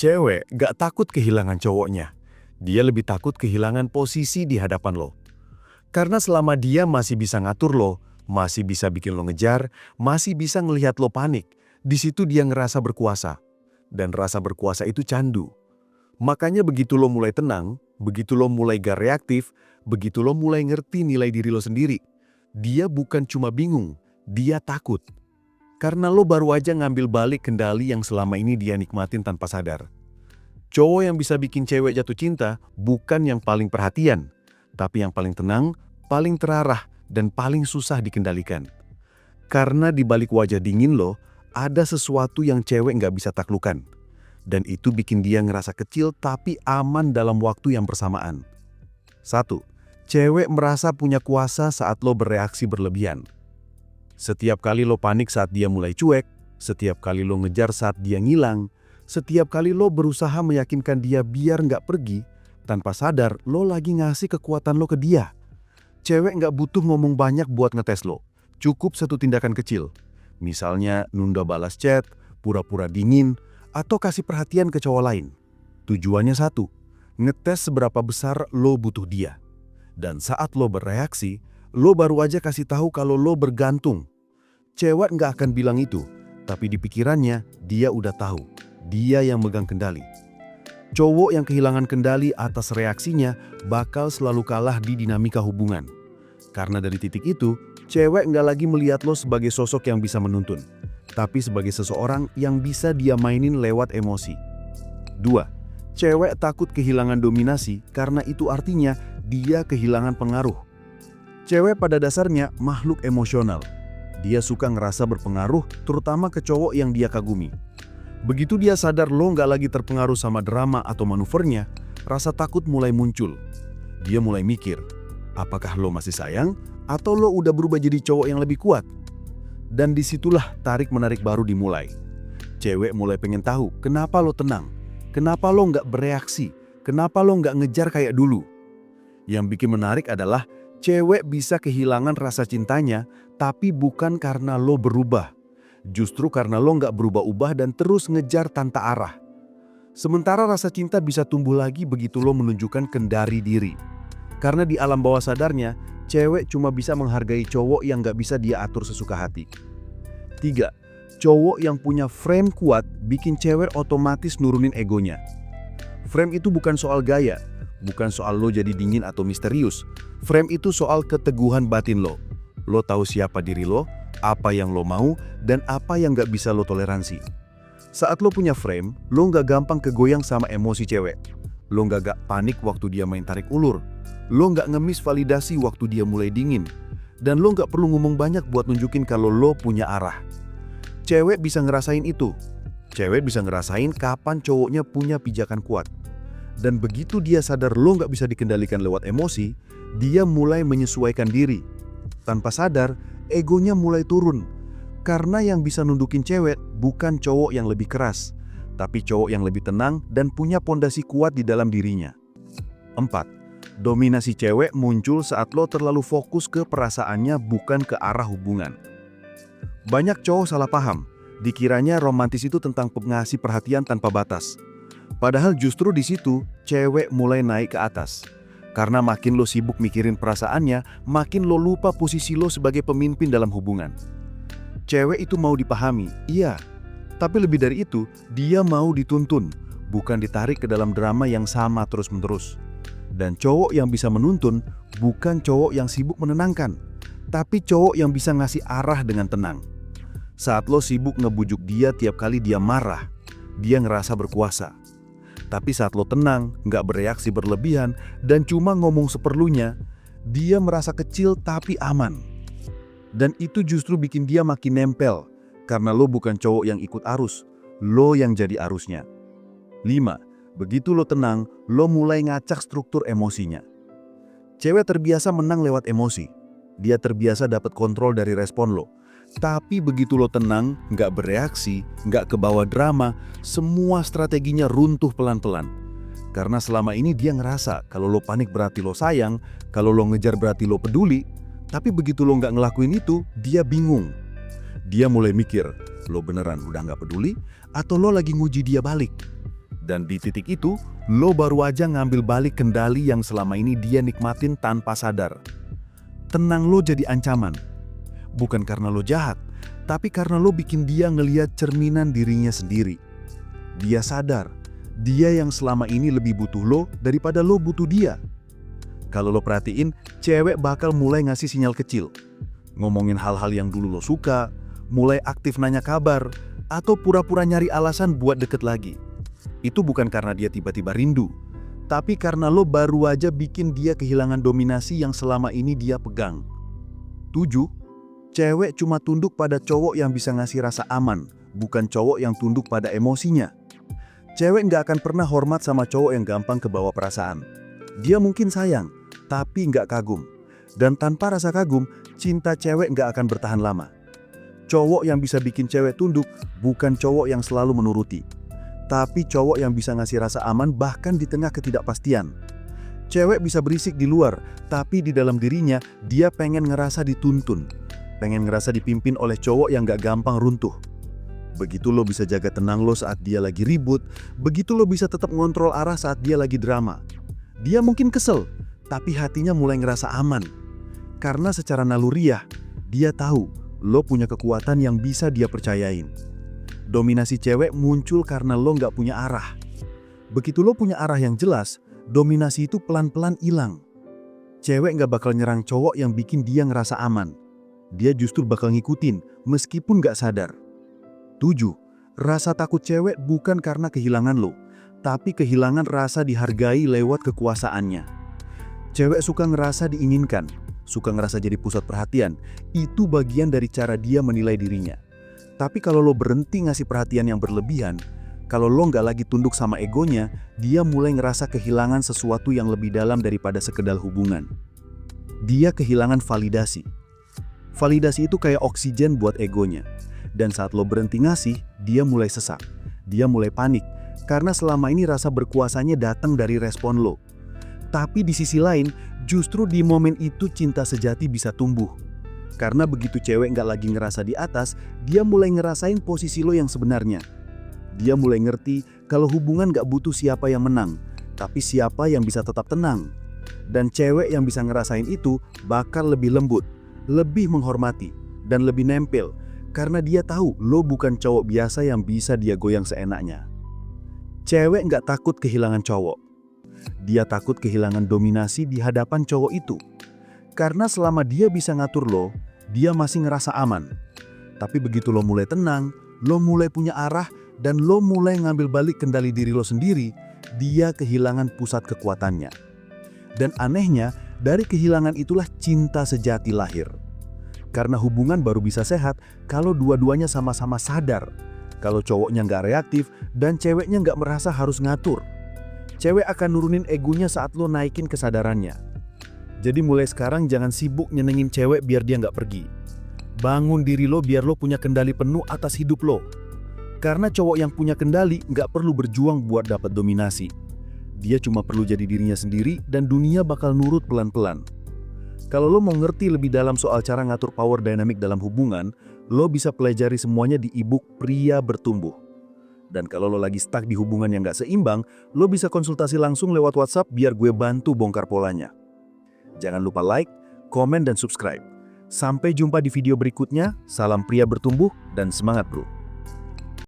Cewek gak takut kehilangan cowoknya. Dia lebih takut kehilangan posisi di hadapan lo. Karena selama dia masih bisa ngatur lo, masih bisa bikin lo ngejar, masih bisa ngelihat lo panik, di situ dia ngerasa berkuasa. Dan rasa berkuasa itu candu. Makanya begitu lo mulai tenang, begitu lo mulai gak reaktif, begitu lo mulai ngerti nilai diri lo sendiri, dia bukan cuma bingung, dia takut. Karena lo baru aja ngambil balik kendali yang selama ini dia nikmatin tanpa sadar. Cowok yang bisa bikin cewek jatuh cinta bukan yang paling perhatian, tapi yang paling tenang, paling terarah, dan paling susah dikendalikan. Karena di balik wajah dingin lo, ada sesuatu yang cewek nggak bisa taklukan. Dan itu bikin dia ngerasa kecil tapi aman dalam waktu yang bersamaan. 1. Cewek merasa punya kuasa saat lo bereaksi berlebihan. Setiap kali lo panik saat dia mulai cuek, setiap kali lo ngejar saat dia ngilang, setiap kali lo berusaha meyakinkan dia biar nggak pergi, tanpa sadar lo lagi ngasih kekuatan lo ke dia. Cewek nggak butuh ngomong banyak buat ngetes lo. Cukup satu tindakan kecil. Misalnya nunda balas chat, pura-pura dingin, atau kasih perhatian ke cowok lain. Tujuannya satu, ngetes seberapa besar lo butuh dia. Dan saat lo bereaksi, lo baru aja kasih tahu kalau lo bergantung. Cewek nggak akan bilang itu, tapi di pikirannya dia udah tahu. Dia yang megang kendali. Cowok yang kehilangan kendali atas reaksinya bakal selalu kalah di dinamika hubungan. Karena dari titik itu, cewek nggak lagi melihat lo sebagai sosok yang bisa menuntun, tapi sebagai seseorang yang bisa dia mainin lewat emosi. 2. Cewek takut kehilangan dominasi karena itu artinya dia kehilangan pengaruh. Cewek pada dasarnya makhluk emosional. Dia suka ngerasa berpengaruh, terutama ke cowok yang dia kagumi. Begitu dia sadar lo nggak lagi terpengaruh sama drama atau manuvernya, rasa takut mulai muncul. Dia mulai mikir, apakah lo masih sayang atau lo udah berubah jadi cowok yang lebih kuat? Dan disitulah tarik-menarik baru dimulai. Cewek mulai pengen tahu kenapa lo tenang, kenapa lo nggak bereaksi, kenapa lo nggak ngejar kayak dulu. Yang bikin menarik adalah cewek bisa kehilangan rasa cintanya, tapi bukan karena lo berubah. Justru karena lo nggak berubah-ubah dan terus ngejar tanpa arah. Sementara rasa cinta bisa tumbuh lagi begitu lo menunjukkan kendali diri. Karena di alam bawah sadarnya, cewek cuma bisa menghargai cowok yang nggak bisa dia atur sesuka hati. 3. Cowok yang punya frame kuat bikin cewek otomatis nurunin egonya. Frame itu bukan soal gaya, bukan soal lo jadi dingin atau misterius. Frame itu soal keteguhan batin lo. Lo tahu siapa diri lo, apa yang lo mau, dan apa yang gak bisa lo toleransi. Saat lo punya frame, lo gak gampang kegoyang sama emosi cewek. Lo gak panik waktu dia main tarik ulur. Lo gak ngemis validasi waktu dia mulai dingin. Dan lo gak perlu ngomong banyak buat nunjukin kalau lo punya arah. Cewek bisa ngerasain itu. Cewek bisa ngerasain kapan cowoknya punya pijakan kuat. Dan begitu dia sadar lo gak bisa dikendalikan lewat emosi, dia mulai menyesuaikan diri. Tanpa sadar, egonya mulai turun. Karena yang bisa nundukin cewek bukan cowok yang lebih keras, tapi cowok yang lebih tenang dan punya pondasi kuat di dalam dirinya. 4. Dominasi cewek muncul saat lo terlalu fokus ke perasaannya bukan ke arah hubungan. Banyak cowok salah paham, dikiranya romantis itu tentang ngasih perhatian tanpa batas. Padahal justru di situ cewek mulai naik ke atas. Karena makin lo sibuk mikirin perasaannya, makin lo lupa posisi lo sebagai pemimpin dalam hubungan. Cewek itu mau dipahami, iya. Tapi lebih dari itu, dia mau dituntun, bukan ditarik ke dalam drama yang sama terus-menerus. Dan cowok yang bisa menuntun, bukan cowok yang sibuk menenangkan, tapi cowok yang bisa ngasih arah dengan tenang. Saat lo sibuk ngebujuk dia tiap kali dia marah, dia ngerasa berkuasa. Tapi saat lo tenang, nggak bereaksi berlebihan, dan cuma ngomong seperlunya, dia merasa kecil tapi aman. Dan itu justru bikin dia makin nempel, karena lo bukan cowok yang ikut arus, lo yang jadi arusnya. 5. Begitu lo tenang, lo mulai ngacak struktur emosinya. Cewek terbiasa menang lewat emosi. Dia terbiasa dapat kontrol dari respon lo. Tapi begitu lo tenang, nggak bereaksi, nggak kebawa drama, semua strateginya runtuh pelan-pelan. Karena selama ini dia ngerasa kalau lo panik berarti lo sayang, kalau lo ngejar berarti lo peduli. Tapi begitu lo nggak ngelakuin itu, dia bingung. Dia mulai mikir, lo beneran udah nggak peduli? Atau lo lagi nguji dia balik? Dan di titik itu, lo baru aja ngambil balik kendali yang selama ini dia nikmatin tanpa sadar. Tenang lo jadi ancaman. Bukan karena lo jahat, tapi karena lo bikin dia ngeliat cerminan dirinya sendiri. Dia sadar, dia yang selama ini lebih butuh lo daripada lo butuh dia. Kalau lo perhatiin, cewek bakal mulai ngasih sinyal kecil. Ngomongin hal-hal yang dulu lo suka, mulai aktif nanya kabar, atau pura-pura nyari alasan buat deket lagi. Itu bukan karena dia tiba-tiba rindu, tapi karena lo baru aja bikin dia kehilangan dominasi yang selama ini dia pegang. 7. Cewek cuma tunduk pada cowok yang bisa ngasih rasa aman, bukan cowok yang tunduk pada emosinya. Cewek nggak akan pernah hormat sama cowok yang gampang kebawa perasaan. Dia mungkin sayang, tapi nggak kagum. Dan tanpa rasa kagum, cinta cewek nggak akan bertahan lama. Cowok yang bisa bikin cewek tunduk bukan cowok yang selalu menuruti, tapi cowok yang bisa ngasih rasa aman bahkan di tengah ketidakpastian. Cewek bisa berisik di luar, tapi di dalam dirinya dia pengen ngerasa dituntun, pengen ngerasa dipimpin oleh cowok yang gak gampang runtuh. Begitu lo bisa jaga tenang lo saat dia lagi ribut, begitu lo bisa tetap ngontrol arah saat dia lagi drama. Dia mungkin kesel, tapi hatinya mulai ngerasa aman. Karena secara naluriah, dia tahu lo punya kekuatan yang bisa dia percayain. Dominasi cewek muncul karena lo nggak punya arah. Begitu lo punya arah yang jelas, dominasi itu pelan-pelan hilang. Cewek nggak bakal nyerang cowok yang bikin dia ngerasa aman. Dia justru bakal ngikutin, meskipun nggak sadar. 7. Rasa takut cewek bukan karena kehilangan lo, tapi kehilangan rasa dihargai lewat kekuasaannya. Cewek suka ngerasa diinginkan, suka ngerasa jadi pusat perhatian. Itu bagian dari cara dia menilai dirinya. Tapi kalau lo berhenti ngasih perhatian yang berlebihan, kalau lo nggak lagi tunduk sama egonya, dia mulai ngerasa kehilangan sesuatu yang lebih dalam daripada sekedar hubungan. Dia kehilangan validasi. Validasi itu kayak oksigen buat egonya. Dan saat lo berhenti ngasih, dia mulai sesak. Dia mulai panik, karena selama ini rasa berkuasanya datang dari respon lo. Tapi di sisi lain, justru di momen itu cinta sejati bisa tumbuh. Karena begitu cewek nggak lagi ngerasa di atas, dia mulai ngerasain posisi lo yang sebenarnya. Dia mulai ngerti kalau hubungan nggak butuh siapa yang menang, tapi siapa yang bisa tetap tenang. Dan cewek yang bisa ngerasain itu bakal lebih lembut, lebih menghormati, dan lebih nempel. Karena dia tahu lo bukan cowok biasa yang bisa dia goyang seenaknya. Cewek nggak takut kehilangan cowok. Dia takut kehilangan dominasi di hadapan cowok itu. Karena selama dia bisa ngatur lo, dia masih ngerasa aman. Tapi begitu lo mulai tenang, lo mulai punya arah, dan lo mulai ngambil balik kendali diri lo sendiri, dia kehilangan pusat kekuatannya. Dan anehnya, dari kehilangan itulah cinta sejati lahir. Karena hubungan baru bisa sehat kalau dua-duanya sama-sama sadar. Kalau cowoknya nggak reaktif dan ceweknya nggak merasa harus ngatur. Cewek akan nurunin egonya saat lo naikin kesadarannya. Jadi mulai sekarang jangan sibuk nyenengin cewek biar dia nggak pergi. Bangun diri lo biar lo punya kendali penuh atas hidup lo. Karena cowok yang punya kendali nggak perlu berjuang buat dapat dominasi. Dia cuma perlu jadi dirinya sendiri dan dunia bakal nurut pelan-pelan. Kalau lo mau ngerti lebih dalam soal cara ngatur power dynamic dalam hubungan, lo bisa pelajari semuanya di e-book Pria Bertumbuh. Dan kalau lo lagi stuck di hubungan yang nggak seimbang, lo bisa konsultasi langsung lewat WhatsApp biar gue bantu bongkar polanya. Jangan lupa like, komen, dan subscribe. Sampai jumpa di video berikutnya. Salam pria bertumbuh dan semangat bro.